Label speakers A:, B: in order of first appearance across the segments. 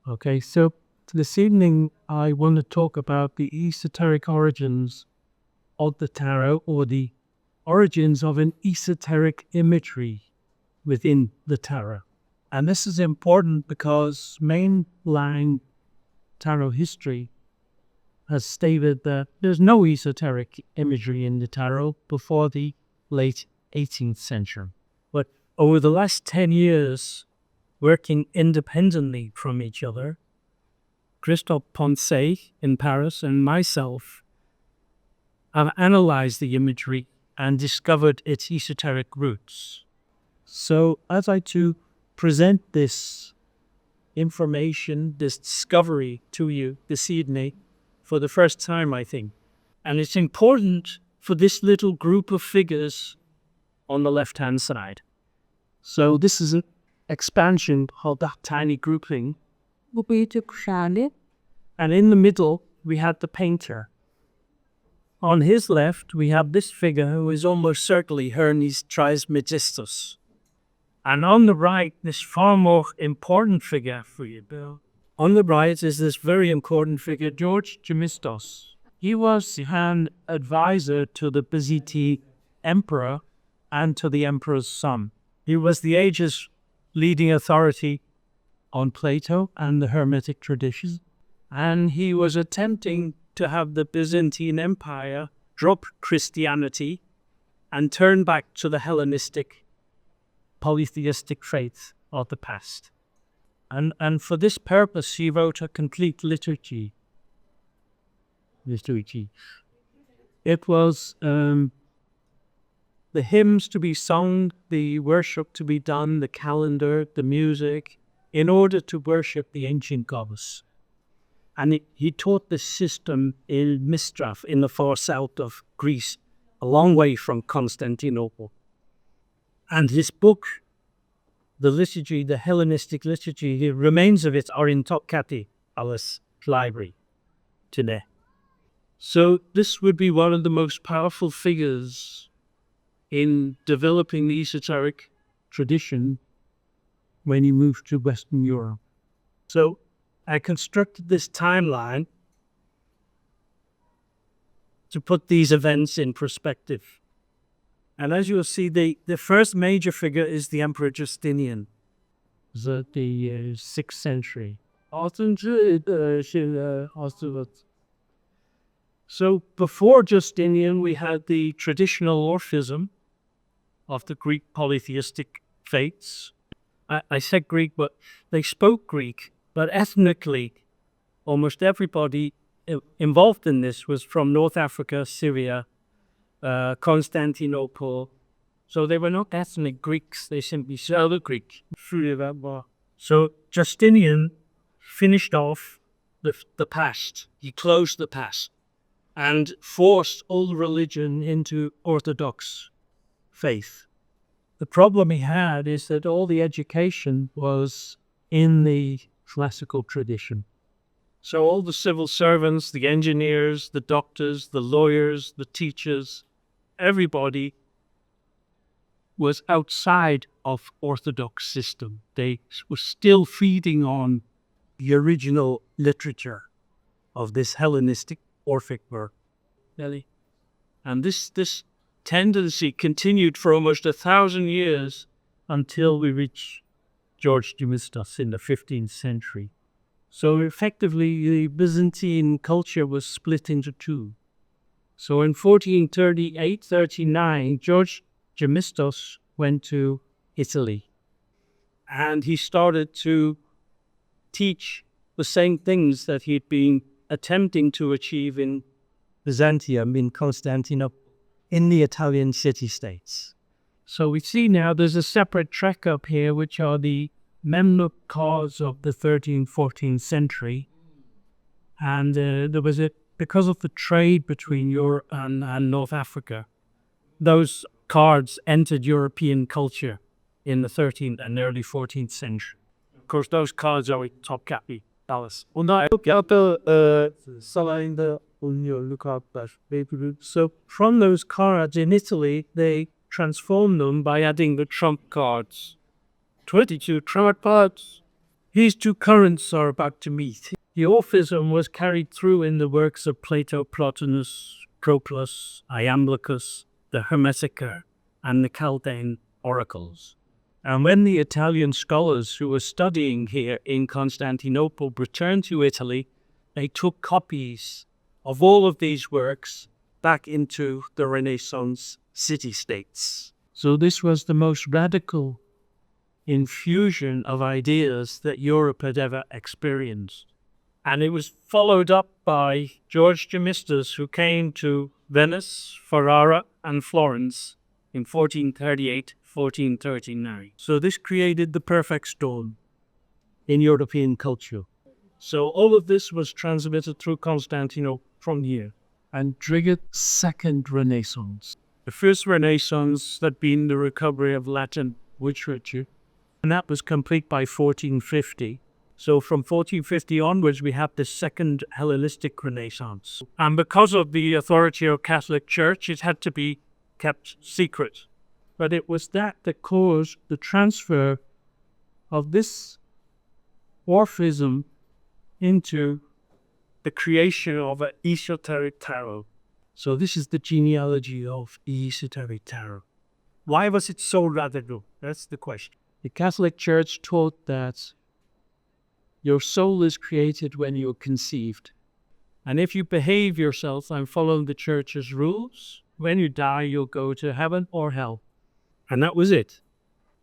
A: Okay, so this evening I want to talk about the esoteric origins of the tarot, or the origins of an esoteric imagery within the tarot. And this is important because mainline tarot history has stated that there's no esoteric imagery in the tarot before the late 18th century. But over the last 10 years, working independently from each other, Christophe Poncet in Paris and myself have analyzed the imagery and discovered its esoteric roots. So I'd like to present this information, this discovery to you this evening for the first time, I think. And it's important for this little group of figures on the left-hand side. So this is an expansion of that tiny grouping. And in the middle, we had the painter. On his left, we have this figure who is almost certainly Hermes Trismegistus. And on the right, this far more important figure for you, Bill. On the right is this very important figure, George Gemistos. He was an advisor to the Byzantine emperor and to the emperor's son. He was the age's leading authority on Plato and the Hermetic tradition. And he was attempting to have the Byzantine Empire drop Christianity and turn back to the Hellenistic polytheistic faith of the past. And for this purpose, he wrote a complete liturgy. It was the hymns to be sung, the worship to be done, the calendar, the music, in order to worship the ancient goddess. And he taught this system in Mistraf, in the far south of Greece, a long way from Constantinople. And his book, the liturgy, the Hellenistic liturgy, the remains of it are in Topkapi Palace Library today. So this would be one of the most powerful figures in developing the esoteric tradition when he moved to Western Europe. So I constructed this timeline to put these events in perspective. And as you'll see, the first major figure is the Emperor Justinian, the 6th century. So before Justinian, we had the traditional Orphism of the Greek polytheistic faiths. I said Greek, but they spoke Greek, but ethnically, almost everybody involved in this was from North Africa, Syria, Constantinople. So they were not ethnic Greeks, they simply spoke Greek. So Justinian finished off the past. He closed the past and forced all religion into Orthodox faith. The problem he had is that all the education was in the classical tradition. So all the civil servants, the engineers, the doctors, the lawyers, the teachers, everybody was outside of Orthodox system. They were still feeding on the original literature of this Hellenistic Orphic work. And this tendency continued for almost 1,000 years until we reach George Gemistos in the 15th century. So effectively, the Byzantine culture was split into two. So in 1438-39, George Gemistos went to Italy. And he started to teach the same things that he'd been attempting to achieve in Byzantium, in Constantinople, in the Italian city-states. So we see now there's a separate track up here, which are the Memluk cards of the 13th, 14th century. And there was because of the trade between Europe and North Africa, those cards entered European culture in the 13th and early 14th century. Of course, those cards are with Topkapi Palace. So from those cards in Italy, they transformed them by adding the trump cards. 22 trump cards. These two currents are about to meet. The Orphism was carried through in the works of Plato, Plotinus, Proclus, Iamblichus, the Hermetica, and the Chaldean oracles. And when the Italian scholars who were studying here in Constantinople returned to Italy, they took copies of all of these works back into the Renaissance city-states. So this was the most radical infusion of ideas that Europe had ever experienced. And it was followed up by George Gemistus, who came to Venice, Ferrara, and Florence in 1438, 1439. So this created the perfect storm in European culture. So all of this was transmitted through Constantinople from here and triggered second Renaissance. The first Renaissance had been the recovery of Latin literature, and that was complete by 1450. So from 1450 onwards, we have the second Hellenistic Renaissance. And because of the authority of Catholic Church, it had to be kept secret. But it was that caused the transfer of this Orphism into the creation of an esoteric tarot. So this is the genealogy of the esoteric tarot. Why was it so radical? That's the question. The Catholic Church taught that your soul is created when you're conceived. And if you behave yourself and follow the Church's rules, when you die, you'll go to heaven or hell. And that was it.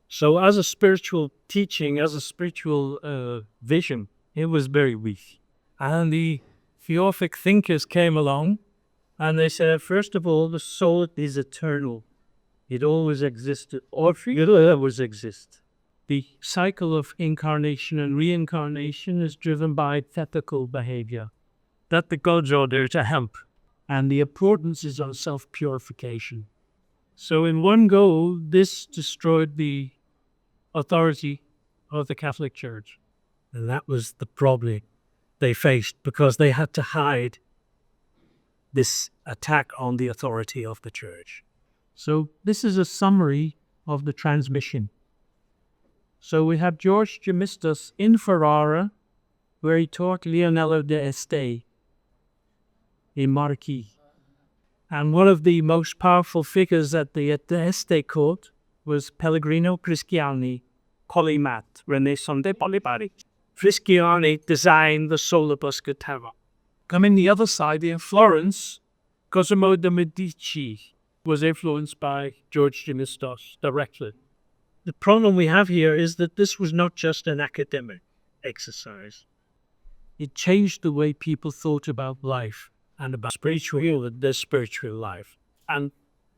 A: So as a spiritual teaching, as a spiritual vision, it was very weak. And the theurgic thinkers came along and they said, first of all, the soul is eternal. It always existed. Orphic will always exist. The cycle of incarnation and reincarnation is driven by ethical behavior, that the gods are there to help. And the importance is on self-purification. So in one go, this destroyed the authority of the Catholic Church. And that was the problem they faced, because they had to hide this attack on the authority of the Church. So this is a summary of the transmission. So we have George Gemistus in Ferrara, where he taught Leonello d'Este in Marquis. And one of the most powerful figures at the d'Este court was Pellegrino Crisciani, Polymath, Renaissance Polipari. Crisciani designed the Solibusca Tarot. Coming the other side, in Florence, Cosimo de' Medici was influenced by George Gemistus directly. The problem we have here is that this was not just an academic exercise. It changed the way people thought about life and about their spiritual life. And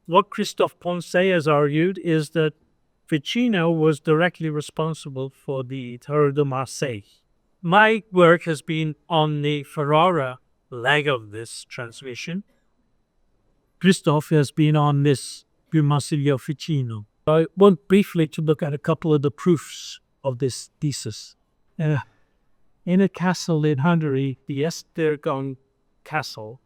A: what Christophe Poncet has argued is that Ficino was directly responsible for the Tarot de Marseille. My work has been on the Ferrara leg of this transmission. Christophe has been on this Marsilio Ficino. I want briefly to look at a couple of the proofs of this thesis. In a castle in Hungary, the Esztergom Castle,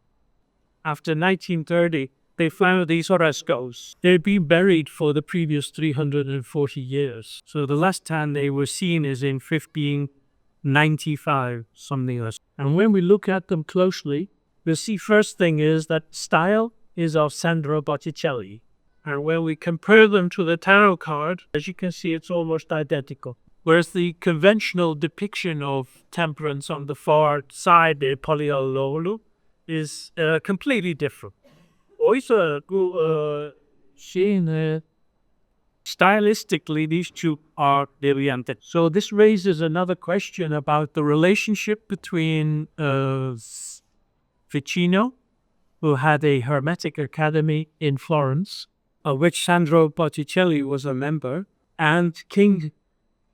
A: after 1930, they found these frescoes. They'd been buried for the previous 340 years. So the last time they were seen is in 1595, something else. And when we look at them closely, we'll see first thing is that style is of Sandro Botticelli. And when we compare them to the tarot card, as you can see, it's almost identical. Whereas the conventional depiction of temperance on the far side, the Polyololu, is completely different. Stylistically, these two are deviant. So this raises another question about the relationship between Ficino, who had a Hermetic academy in Florence, of which Sandro Botticelli was a member, and King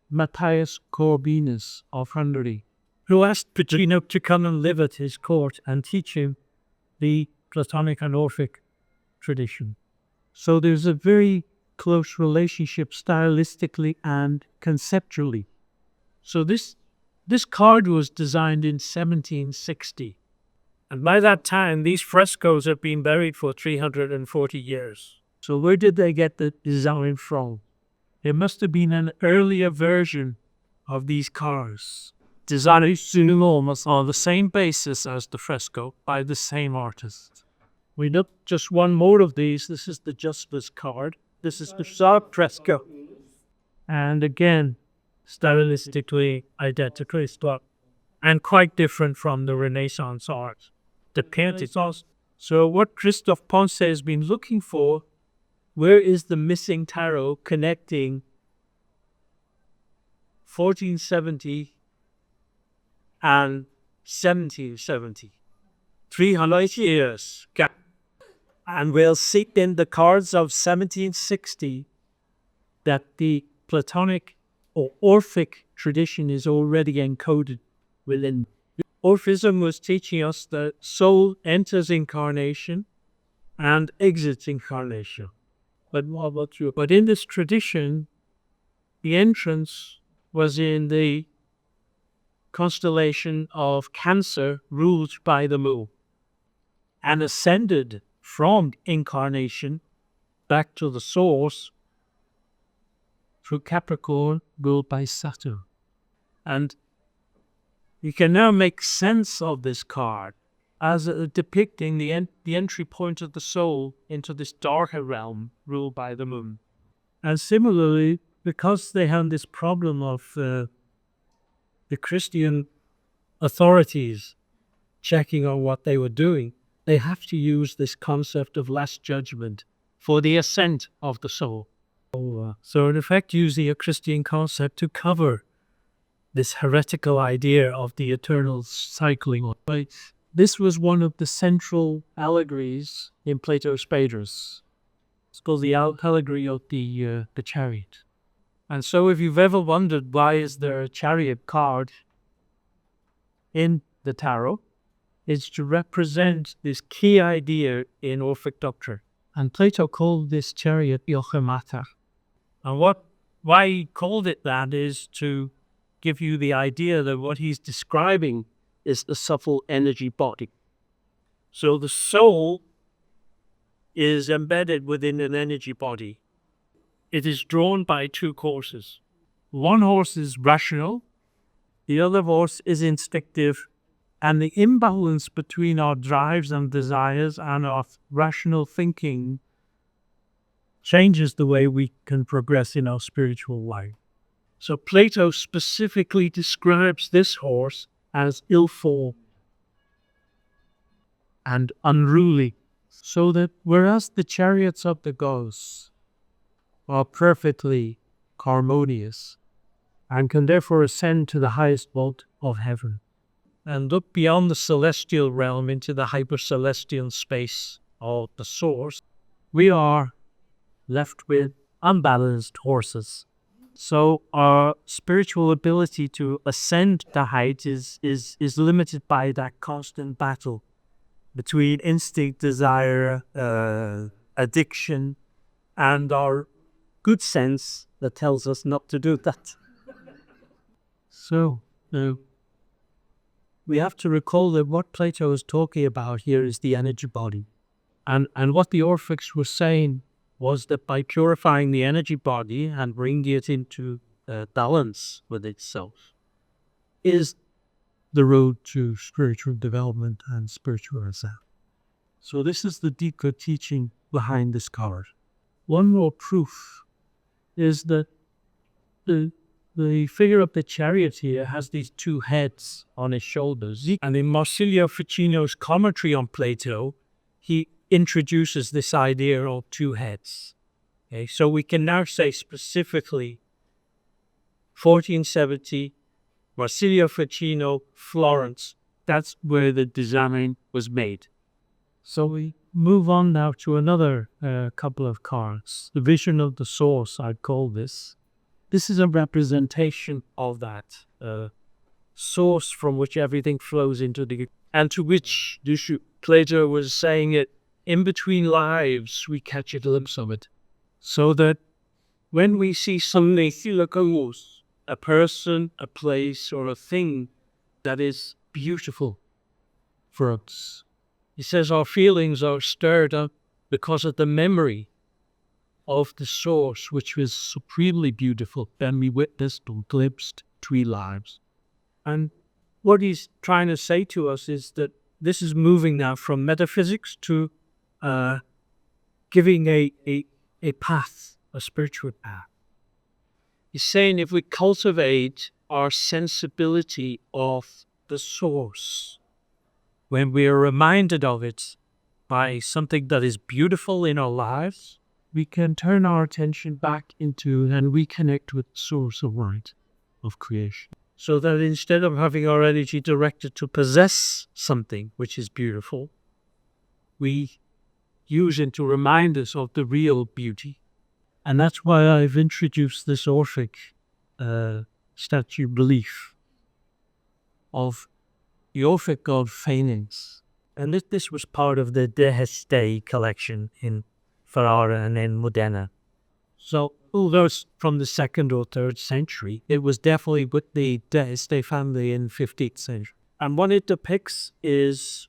A: Matthias Corvinus of Hungary, who asked Ficino to come and live at his court and teach him the Platonic and Orphic tradition. So there's a very close relationship stylistically and conceptually. So this card was designed in 1760. And by that time, these frescoes have been buried for 340 years. So where did they get the design from? There must have been an earlier version of these cars, designed almost on the same basis as the fresco by the same artist. We look just one more of these. This is the Justice card. This is the sharp fresco. And again, stylistically identical, and quite different from the Renaissance art. The painted art. So what Christophe Poncet has been looking for, where is the missing tarot connecting 1470 and 1770? 300 years gap. And we'll see in the cards of 1760 that the Platonic or Orphic tradition is already encoded within. Orphism was teaching us that soul enters incarnation and exits incarnation. But in this tradition, the entrance was in the constellation of Cancer, ruled by the moon, and ascended from incarnation back to the source through Capricorn, ruled by Saturn. And you can now make sense of this card as depicting the entry point of the soul into this darker realm ruled by the moon. And similarly, because they had this problem of the Christian authorities checking on what they were doing, they have to use this concept of last judgment for the ascent of the soul. So in effect, using a Christian concept to cover this heretical idea of the eternal cycling. This was one of the central allegories in Plato's Phaedrus. It's called the allegory of the chariot. And so if you've ever wondered why is there a chariot card in the tarot, it's to represent this key idea in Orphic doctrine. And Plato called this chariot Hermetic. And why he called it that is to give you the idea that what he's describing is the subtle energy body. So the soul is embedded within an energy body. It is drawn by two horses. One horse is rational, the other horse is instinctive, and the imbalance between our drives and desires and our rational thinking changes the way we can progress in our spiritual life. So Plato specifically describes this horse as ill-formed and unruly, so that whereas the chariots of the gods are perfectly harmonious and can therefore ascend to the highest vault of heaven and look beyond the celestial realm into the hypercelestial space of the source, we are left with unbalanced horses. So our spiritual ability to ascend the height is limited by that constant battle between instinct, desire, addiction, and our good sense that tells us not to do that. So we have to recall that what Plato is talking about here is the energy body. And what the Orphics were saying was that by purifying the energy body and bringing it into balance with itself is the road to spiritual development and spiritual ascent. So this is the deeper teaching behind this card. One more proof is that the figure of the chariot here has these two heads on his shoulders. And in Marsilio Ficino's commentary on Plato, he introduces this idea of two heads. Okay, so we can now say specifically 1470, Marsilio Ficino, Florence. That's where the design was made. So we move on now to another couple of cards. The vision of the source, I'd call this. This is a representation of that source from which everything flows into and to which Plato was saying it, in between lives, we catch a glimpse of it. So that when we see something, a person, a place, or a thing that is beautiful for us, he says our feelings are stirred up because of the memory of the source, which was supremely beautiful, and we witnessed or glimpsed 3 lives. And what he's trying to say to us is that this is moving now from metaphysics to giving a path, a spiritual path. He's saying if we cultivate our sensibility of the source, when we are reminded of it by something that is beautiful in our lives, we can turn our attention back into and reconnect with the source of light, of creation. So that instead of having our energy directed to possess something which is beautiful, we use it to remind us of the real beauty. And that's why I've introduced this Orphic statue belief of the Orphic god Phanes. And this was part of the De Heste collection in Ferrara and in Modena. So, although it's from the 2nd or 3rd century, it was definitely with the De Heste family in 15th century. And what it depicts is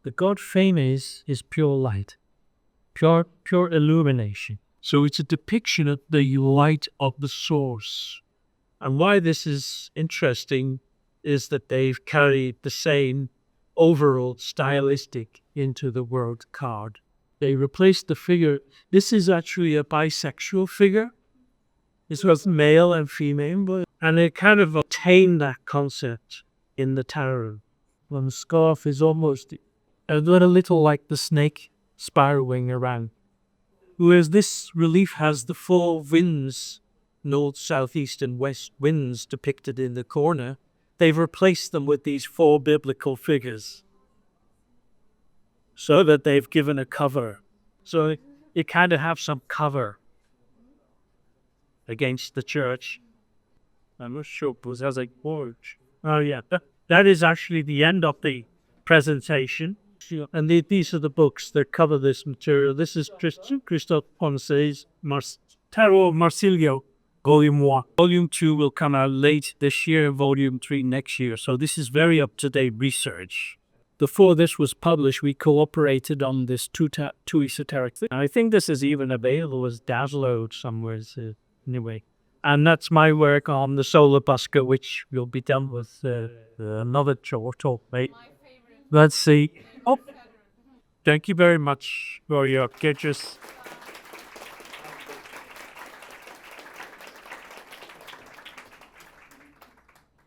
A: the god Phanes is pure light, pure illumination. So it's a depiction of the light of the source. And why this is interesting is that they've carried the same overall stylistic into the world card. They replaced the figure. This is actually a bisexual figure. This was male and female, and it kind of attained that concept in the tarot. When the scarf is almost a little like the snake spiraling around. Whereas this relief has the 4 winds, north, south, east, and west winds depicted in the corner. They've replaced them with these 4 biblical figures, so that they've given a cover. So you kind of have some cover against the church. I'm not sure, but it has a porch. Oh yeah, that is actually the end of the presentation. And these are the books that cover this material. This is Christophe Poncet's Tarot Marsilio, Volume 1. Volume 2 will come out late this year, Volume 3 next year. So this is very up-to-date research. Before this was published, we cooperated on this two esoteric thing. I think this is even available as download somewhere, anyway. And that's my work on the solar busker, which will be done with another talk, mate. Let's see. Oh, thank you very much for your pictures.